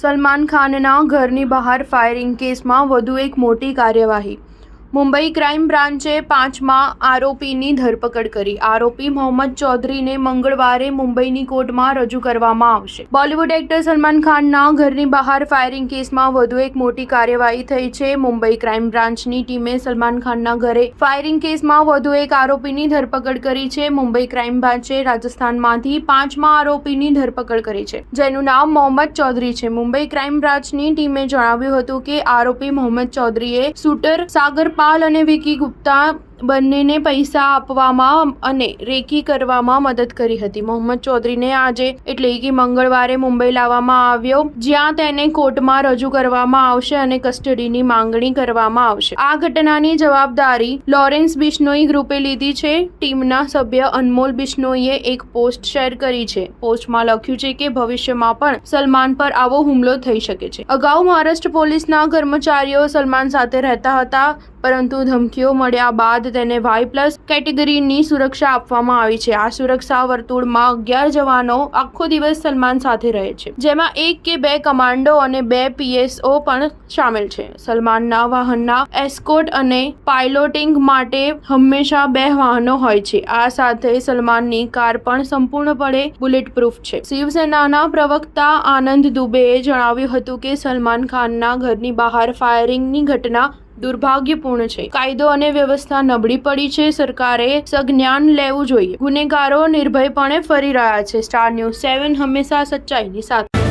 સલમાન ખાનના ઘરની બહાર ફાયરિંગ કેસમાં વધુ એક મોટી કાર્યવાહી. મુંબઈ ક્રાઇમ બ્રાન્ચે 5મા આરોપીની ધરપકડ કરી. આરોપી મોહમ્મદ ચૌધરીને મંગળવારે મુંબઈની કોર્ટમાં રજૂ કરવામાં આવશે. બોલિવૂડ એક્ટર સલમાન ખાનના ઘરની બહાર ફાયરિંગ કેસમાં વધુ એક મોટી કાર્યવાહી થઈ છે. મુંબઈ ક્રાઇમ બ્રાન્ચની ટીમે સલમાન ખાનના ઘરે ફાયરિંગ કેસમાં વધુ એક આરોપીની ધરપકડ કરી છે. મુંબઈ ક્રાઇમ બ્રાન્ચે રાજસ્થાનમાંથી 5મા આરોપીની ધરપકડ કરી છે, જેનું નામ મોહમ્મદ ચૌધરી છે. મુંબઈ ક્રાઇમ બ્રાન્ચની ટીમે જણાવ્યું હતું કે આરોપી મોહમ્મદ ચૌધરીએ શૂટર સાગર પાલ અને વિકી ગુપ્તા બંનેને પૈસા આપવામાં અને રેકી કરવામાં મદદ કરી હતી. મોહમ્મદ ચૌધરીને આજે એટલે કે મંગળવારે મુંબઈ લાવવામાં આવ્યો, જ્યાં તેને કોર્ટમાં રજૂ કરવામાં આવશે અને કસ્ટડીની માંગણી કરવામાં આવશે. આ ઘટનાની જવાબદારી લોરેન્સ બિશ્નોઈ ગ્રુપે લીધી છે. ટીમના સભ્ય અનમોલ બિશ્નોઈએ એક પોસ્ટ શેર કરી છે. પોસ્ટમાં લખ્યું છે કે ભવિષ્યમાં પણ સલમાન પર આવો હુમલો થઈ શકે છે. અગાઉ મહારાષ્ટ્ર પોલીસના કર્મચારીઓ સલમાન સાથે રહેતા હતા, પરંતુ ધમકીઓ મળ્યા બાદ તેને Y+ કેટેગરીની સુરક્ષા આપવામાં આવી છે. આ સુરક્ષા વર્તુળમાં 11 જવાનો આખો દિવસ સલમાન સાથે રહે છે, જેમાં 1 કે 2 કમાન્ડો અને 2 PSO પણ શામેલ છે. સલમાનના વાહનના એસ્કોર્ટ અને પાયલોટિંગ માટે હંમેશા 2 વાહનો હોય છે. આ સાથે સલમાનની કાર પણ સંપૂર્ણપણે બુલેટપ્રૂફ છે. શિવસેનાના પ્રવક્તા આનંદ દુબેએ જણાવ્યું હતું કે સલમાન ખાનના ઘરની બહાર ફાયરિંગની ઘટના દુર્ભાગ્યપૂર્ણ છે. કાયદો અને વ્યવસ્થા નબળી પડી છે. સરકારે સંજ્ઞાન લેવું જોઈએ. ગુનેગારો નિર્ભયપણે ફરી રહ્યા છે. સ્ટાર ન્યૂઝ 7 હંમેશા સચ્ચાઈની સાથે.